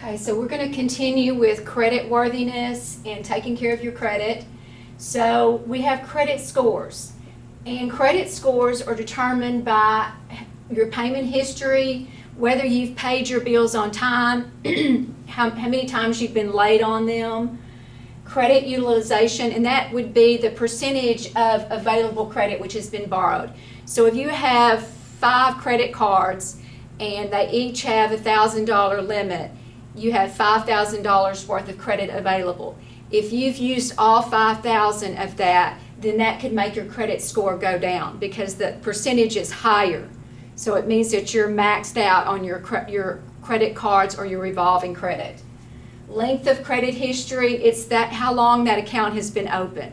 Okay, so we're going to continue with credit worthiness and taking care of your credit. So we have credit scores, and credit scores are determined by your payment history, whether you've paid your bills on time, how many times you've been late on them, credit utilization, and that would be the percentage of available credit which has been borrowed. So if you have 5 credit cards and they each have a $1,000 limit, you have $5,000 worth of credit available. If you've used all 5,000 of that, then that could make your credit score go down because the percentage is higher. So it means that you're maxed out on your credit cards or your revolving credit. Length of credit history, it's that how long that account has been open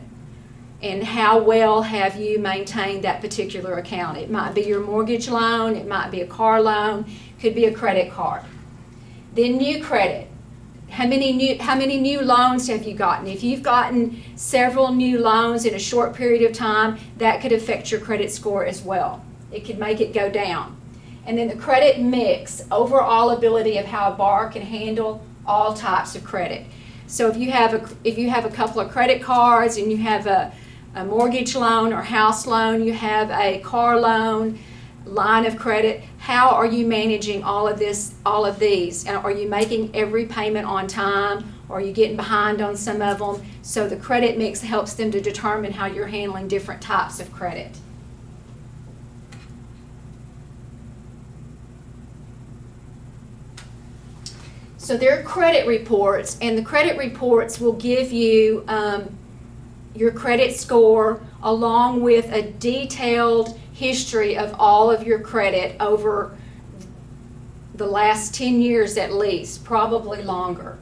and how well have you maintained that particular account. It might be your mortgage loan, it might be a car loan, could be a credit card. Then new credit. How many new loans have you gotten? If you've gotten several new loans in a short period of time, that could affect your credit score as well. It could make it go down. And then the credit mix, overall ability of how a borrower can handle all types of credit. So if you have a couple of credit cards and you have a mortgage loan or house loan, you have a car loan, line of credit, how are you managing all of these? Are you making every payment on time? Or are you getting behind on some of them? So the credit mix helps them to determine how you're handling different types of credit. So there are credit reports, and the credit reports will give you your credit score along with a detailed history of all of your credit over the last 10 years at least, probably longer.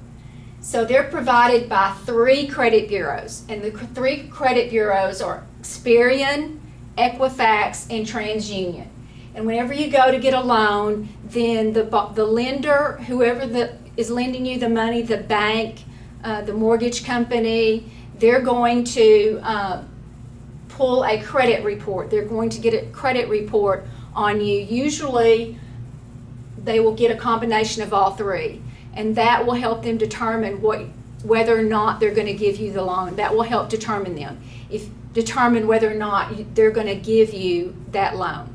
So they're provided by 3 credit bureaus, and the 3 credit bureaus are Experian, Equifax, and TransUnion. And whenever you go to get a loan, then the lender, whoever is lending you the money, the bank, the mortgage company, they're going to pull a credit report. They're going to get a credit report on you. Usually they will get a combination of all 3, and that will help them determine whether or not they're going to give you the loan. That will help determine whether or not they're going to give you that loan.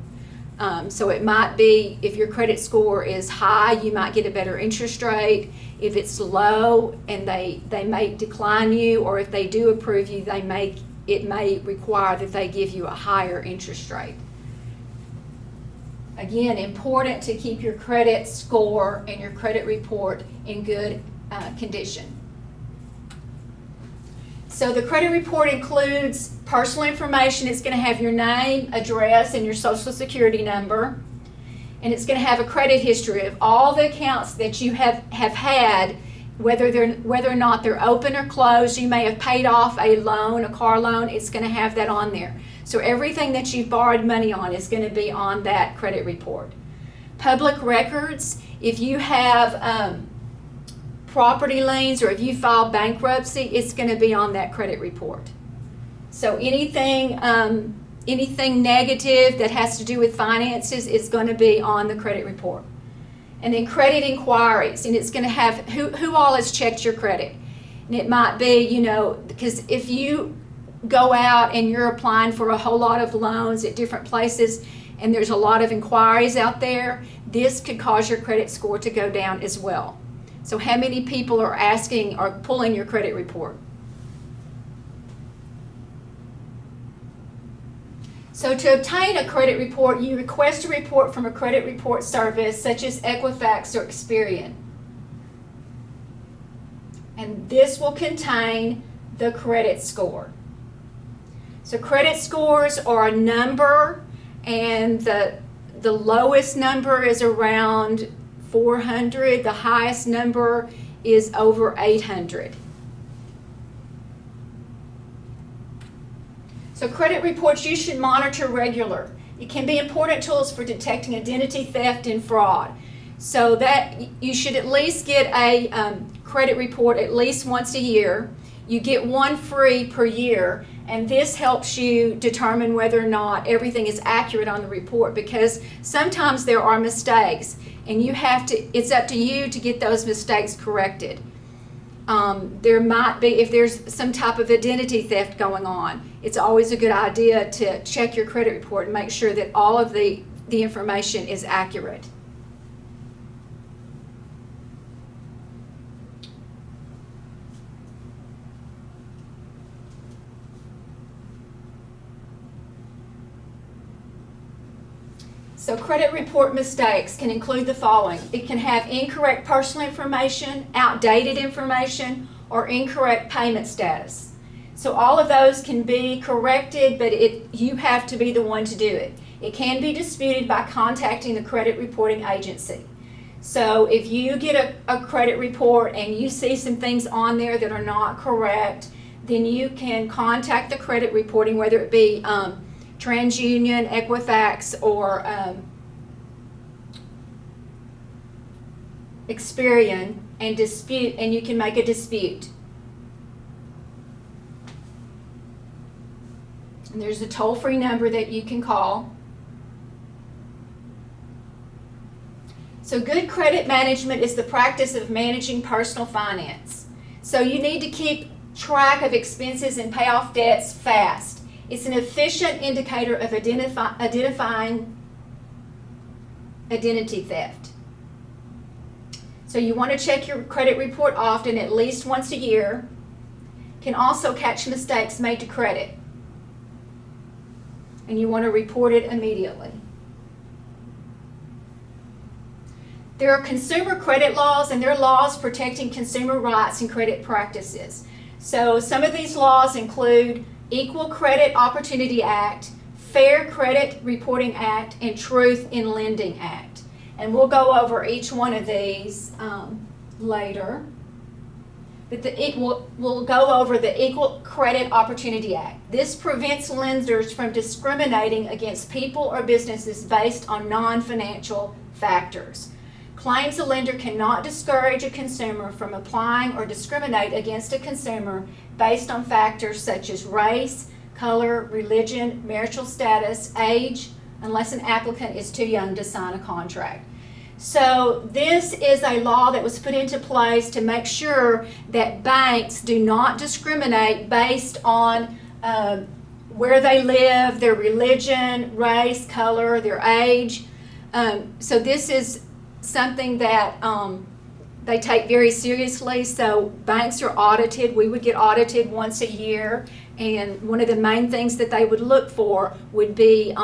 So it might be, if your credit score is high, you might get a better interest rate. If it's low and they may decline you, or if they do approve you, it may require that they give you a higher interest rate. Again, important to keep your credit score and your credit report in good condition. So the credit report includes personal information. It's going to have your name, address, and your social security number. And it's going to have a credit history of all the accounts that you have had, whether or not they're open or closed. You may have paid off a loan, a car loan. It's going to have that on there. So everything that you've borrowed money on is going to be on that credit report. Public records, if you have property liens or if you file bankruptcy, it's going to be on that credit report. So anything negative that has to do with finances is going to be on the credit report. And then credit inquiries, and it's going to have who all has checked your credit. And it might be, because if you go out and you're applying for a whole lot of loans at different places and there's a lot of inquiries out there, this could cause your credit score to go down as well. So how many people are asking or pulling your credit report? So to obtain a credit report, you request a report from a credit report service such as Equifax or Experian. And this will contain the credit score. So credit scores are a number, and the lowest number is around 400. The highest number is over 800. So credit reports you should monitor regular. It can be important tools for detecting identity theft and fraud. So that you should at least get a credit report at least once a year. You get one free per year, and this helps you determine whether or not everything is accurate on the report, because sometimes there are mistakes, and it's up to you to get those mistakes corrected. There might be, if there's some type of identity theft going on, it's always a good idea to check your credit report and make sure that all of the information is accurate. So credit report mistakes can include the following. It can have incorrect personal information, outdated information, or incorrect payment status. So all of those can be corrected, but you have to be the one to do it. It can be disputed by contacting the credit reporting agency. So if you get a credit report and you see some things on there that are not correct, then you can contact the credit reporting, whether it be TransUnion, Equifax, or Experian, and you can make a dispute. And there's a toll-free number that you can call. So good credit management is the practice of managing personal finance. So you need to keep track of expenses and pay off debts fast. It's an efficient indicator of identifying identity theft. So you want to check your credit report often, at least once a year. Can also catch mistakes made to credit, and you want to report it immediately. There are consumer credit laws, and there are laws protecting consumer rights and credit practices. So some of these laws include Equal Credit Opportunity Act, Fair Credit Reporting Act, and Truth in Lending Act. And we'll go over each one of these later. But we'll go over the Equal Credit Opportunity Act. This prevents lenders from discriminating against people or businesses based on non-financial factors. Claims a lender cannot discourage a consumer from applying or discriminate against a consumer based on factors such as race, color, religion, marital status, age, unless an applicant is too young to sign a contract. So this is a law that was put into place to make sure that banks do not discriminate based on where they live, their religion, race, color, their age. So this is something that they take very seriously. So banks are audited. We would get audited once a year, and one of the main things that they would look for would be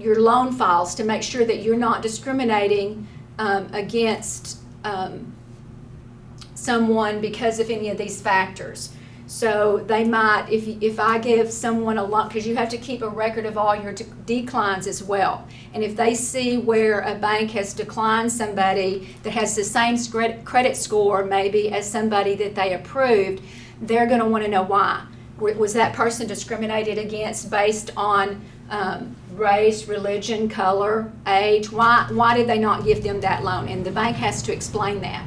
your loan files to make sure that you're not discriminating against someone because of any of these factors. So they might, if I give someone a loan, because you have to keep a record of all your declines as well. And if they see where a bank has declined somebody that has the same credit score maybe as somebody that they approved, they're going to want to know why. Was that person discriminated against based on race, religion, color, age? Why did they not give them that loan? And the bank has to explain that.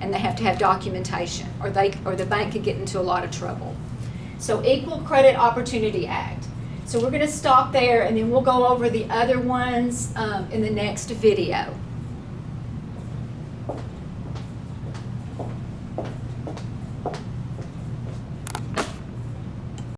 And they have to have documentation, or the bank could get into a lot of trouble. So Equal Credit Opportunity Act. So we're going to stop there, and then we'll go over the other ones in the next video.